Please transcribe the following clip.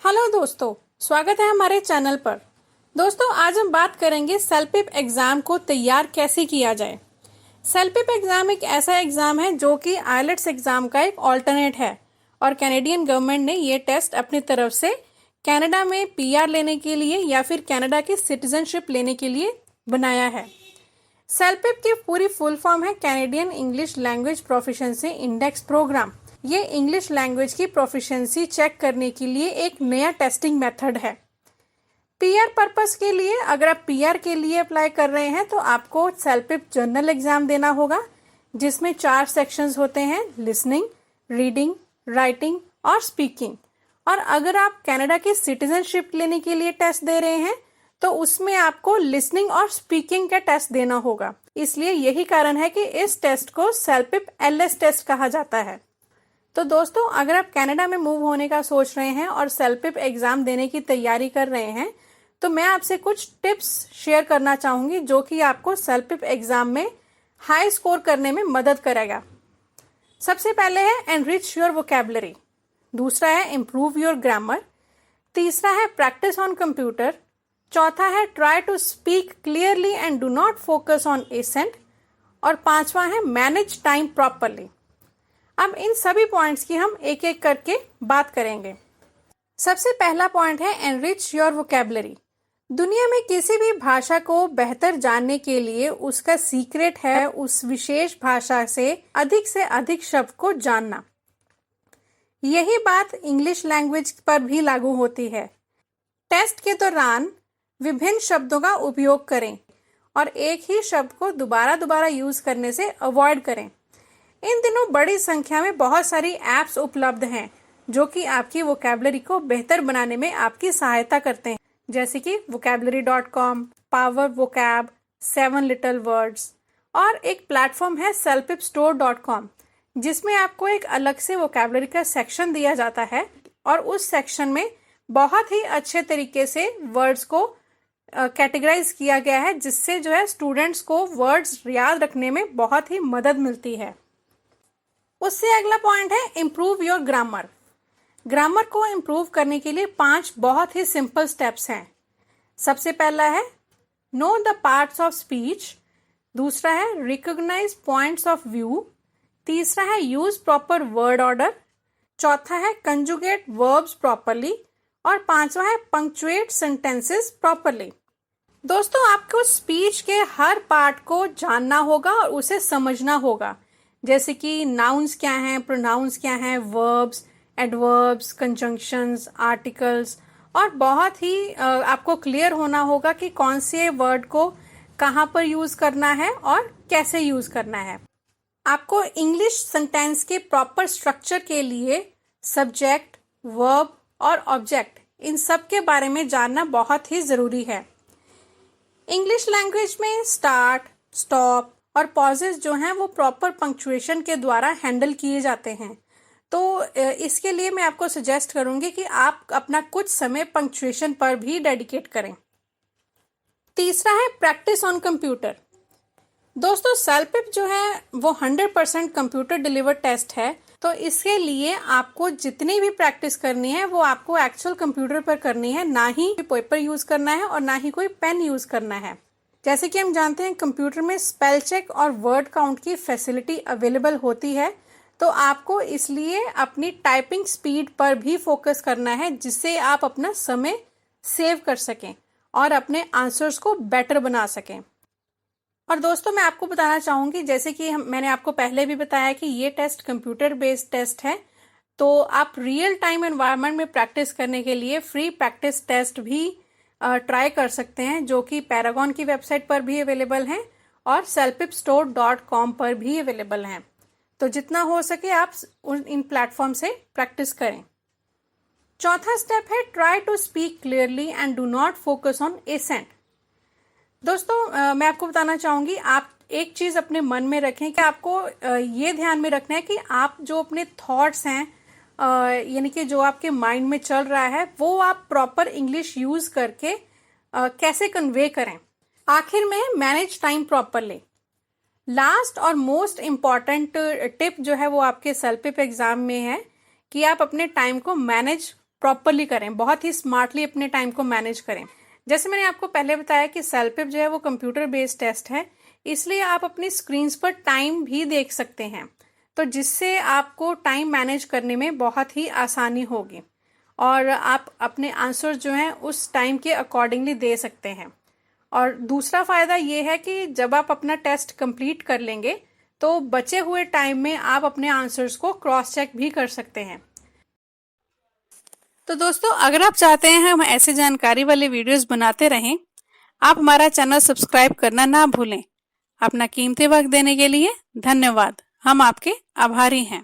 Hello दोस्तों, स्वागत है हमारे चैनल पर। दोस्तों, आज हम बात करेंगे सेल्फपिप एग्ज़ाम को तैयार कैसे किया जाए। सेल्फपिप एग्ज़ाम एक ऐसा एग्ज़ाम है जो कि आईएलटीएस एग्ज़ाम का एक ऑल्टरनेट है और कैनेडियन गवर्नमेंट ने ये टेस्ट अपनी तरफ से कनाडा में पीआर लेने के लिए या फिर कनाडा की सिटीजनशिप लेने के लिए बनाया है। सेल्फपिप की पूरी फुल फॉर्म है Canadian English language proficiency index programme. ये इंग्लिश लैंग्वेज की प्रोफिशिएंसी चेक करने के लिए एक नया टेस्टिंग मेथड है। पीआर पर्पस के लिए, अगर आप पीआर के लिए अप्लाई कर रहे हैं तो आपको सेल्फपिप जर्नल एग्जाम देना होगा, जिसमें 4 सेक्शंस होते हैं: लिसनिंग, रीडिंग, राइटिंग और स्पीकिंग। और अगर आप कनाडा की सिटीजनशिप लेने के लिए टेस्ट दे रहे हैं तो उसमें आपको लिसनिंग और स्पीकिंग का टेस्ट देना होगा। इसलिए यही कारण है कि इस टेस्ट को सेल्फपिप एलएस टेस्ट कहा जाता है। तो दोस्तों, अगर आप कनाडा में मूव होने का सोच रहे हैं और सेल्फपिप एग्ज़ाम देने की तैयारी कर रहे हैं तो मैं आपसे कुछ टिप्स शेयर करना चाहूँगी जो कि आपको सेल्फपिप एग्ज़ाम में हाई स्कोर करने में मदद करेगा। सबसे पहले है एनरिच योर वोकैबुलरी, दूसरा है इम्प्रूव योर ग्रामर, तीसरा है प्रैक्टिस ऑन कंप्यूटर, चौथा है try to speak clearly and do not focus on accent, और पांचवा है मैनेज टाइम प्रॉपरली। अब इन सभी पॉइंट्स की हम एक एक करके बात करेंगे। सबसे पहला पॉइंट है एनरिच योर वोकैबुलरी। दुनिया में किसी भी भाषा को बेहतर जानने के लिए उसका सीक्रेट है उस विशेष भाषा से अधिक शब्द को जानना। यही बात इंग्लिश लैंग्वेज पर भी लागू होती है। टेस्ट के दौरान विभिन्न शब्दों का उपयोग करें और एक ही शब्द को दोबारा यूज करने से अवॉइड करें। इन दिनों बड़ी संख्या में बहुत सारी ऐप्स उपलब्ध हैं जो कि आपकी वोकैबुलरी को बेहतर बनाने में आपकी सहायता करते हैं, जैसे कि vocabulary.com, power vocab, 7 little words, और एक प्लेटफॉर्म है selfpipstore.com जिसमें आपको एक अलग से वोकैबुलरी का सेक्शन दिया जाता है और उस सेक्शन में बहुत ही अच्छे तरीके से वर्ड्स को कैटेगराइज किया गया है, जिससे जो है स्टूडेंट्स को वर्ड्स याद रखने में बहुत ही मदद मिलती है। उससे अगला पॉइंट है इम्प्रूव योर ग्रामर। ग्रामर को इम्प्रूव करने के लिए 5 बहुत ही सिंपल स्टेप्स हैं। सबसे पहला है know the parts of speech, दूसरा है रिकॉग्नाइज पॉइंट्स ऑफ व्यू, तीसरा है यूज प्रॉपर वर्ड ऑर्डर, चौथा है कंजुगेट वर्ब्स प्रॉपरली, और पांचवा है पंक्चुएट सेंटेंसेस प्रॉपरली। दोस्तों, आपको स्पीच के हर पार्ट को जानना होगा और उसे समझना होगा, जैसे कि नाउन्स क्या हैं, प्रोनाउंस क्या हैं, वर्ब्स, एडवर्ब्स, कंजंक्शंस, आर्टिकल्स, और बहुत ही आपको क्लियर होना होगा कि कौन से वर्ड को कहाँ पर यूज करना है और कैसे यूज करना है। आपको इंग्लिश सेंटेंस के प्रॉपर स्ट्रक्चर के लिए सब्जेक्ट, वर्ब और ऑब्जेक्ट, इन सब के बारे में जानना बहुत ही जरूरी है। इंग्लिश लैंग्वेज में स्टार्ट, स्टॉप और पॉजेस जो हैं वो प्रॉपर पंक्चुएशन के द्वारा हैंडल किए जाते हैं। तो इसके लिए मैं आपको सजेस्ट करूंगी कि आप अपना कुछ समय पंक्चुएशन पर भी डेडिकेट करें। तीसरा है प्रैक्टिस ऑन कंप्यूटर। दोस्तों, सेल्फपिप जो है वो 100% कंप्यूटर डिलीवर्ड टेस्ट है, तो इसके लिए आपको जितनी भी प्रैक्टिस करनी है वो आपको एक्चुअल कंप्यूटर पर करनी है, ना ही पेपर यूज करना है और ना ही कोई पेन यूज करना है। जैसे कि हम जानते हैं कंप्यूटर में स्पेल चेक और वर्ड काउंट की फैसिलिटी अवेलेबल होती है, तो आपको इसलिए अपनी टाइपिंग स्पीड पर भी फोकस करना है, जिससे आप अपना समय सेव कर सकें और अपने आंसर्स को बेटर बना सकें। और दोस्तों, मैं आपको बताना चाहूँगी, जैसे कि मैंने आपको पहले भी बताया कि ये टेस्ट कंप्यूटर बेस्ड टेस्ट है, तो आप रियल टाइम एनवायरनमेंट में प्रैक्टिस करने के लिए फ्री प्रैक्टिस टेस्ट भी ट्राई कर सकते हैं, जो कि पैरागॉन की वेबसाइट पर भी अवेलेबल हैं और selfpipstore.com पर भी अवेलेबल हैं। तो जितना हो सके आप इन प्लेटफॉर्म से प्रैक्टिस करें। चौथा स्टेप है try to speak clearly and do not focus on accent. दोस्तों, मैं आपको बताना चाहूँगी, आप एक चीज़ अपने मन में रखें कि आपको ये ध्यान में रखना है कि आप जो अपने थॉट्स हैं, यानी कि जो आपके माइंड में चल रहा है, वो आप प्रॉपर इंग्लिश यूज करके कैसे कन्वे करें। आखिर में मैनेज टाइम प्रॉपरली। लास्ट और मोस्ट इम्पॉर्टेंट टिप जो है वो आपके सेल्फपिप एग्जाम में है कि आप अपने टाइम को मैनेज प्रॉपरली करें, बहुत ही स्मार्टली अपने टाइम को मैनेज करें। जैसे मैंने आपको पहले बताया कि सेलपिप जो है वो कंप्यूटर बेस्ड टेस्ट है, इसलिए आप अपनी स्क्रीन्स पर टाइम भी देख सकते हैं, तो जिससे आपको टाइम मैनेज करने में बहुत ही आसानी होगी और आप अपने आंसर जो हैं उस टाइम के अकॉर्डिंगली दे सकते हैं। और दूसरा फ़ायदा ये है कि जब आप अपना टेस्ट कंप्लीट कर लेंगे तो बचे हुए टाइम में आप अपने आंसर्स को क्रॉस चेक भी कर सकते हैं। तो दोस्तों, अगर आप चाहते हैं हम ऐसे जानकारी वाले वीडियोस बनाते रहें, आप हमारा चैनल सब्सक्राइब करना ना भूलें। अपना कीमती वक्त देने के लिए धन्यवाद। हम आपके आभारी हैं।